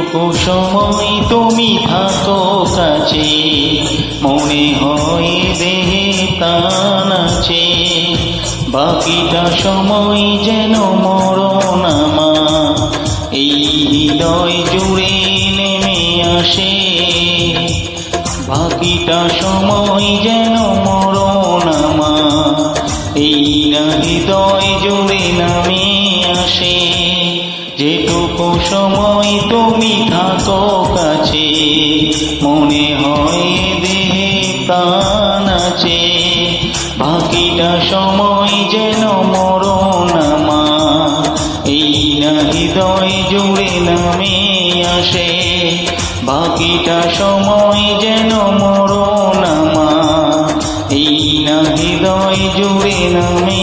যেটুকু সময় তুমি থাকো কাছে, মনে হয় দেহে প্রাণ আছে। বাকিটা সময় যেন মরণ আমার এই হৃদয় জুড়ে নেমে আসে। বাকিটা সময় যেন মরণ আমার এই হৃদয় জুড়ে নামে আসে। যেটুকু সময় তুমি থাকো কাছে, মনে হয় দেহে প্রাণ আছে। বাকিটা সময় যেন মরণ আমার এই হৃদয় জুড়ে নামে আসে। বাকিটা সময় যেন মরণ আমার এই হৃদয় জুড়ে নামে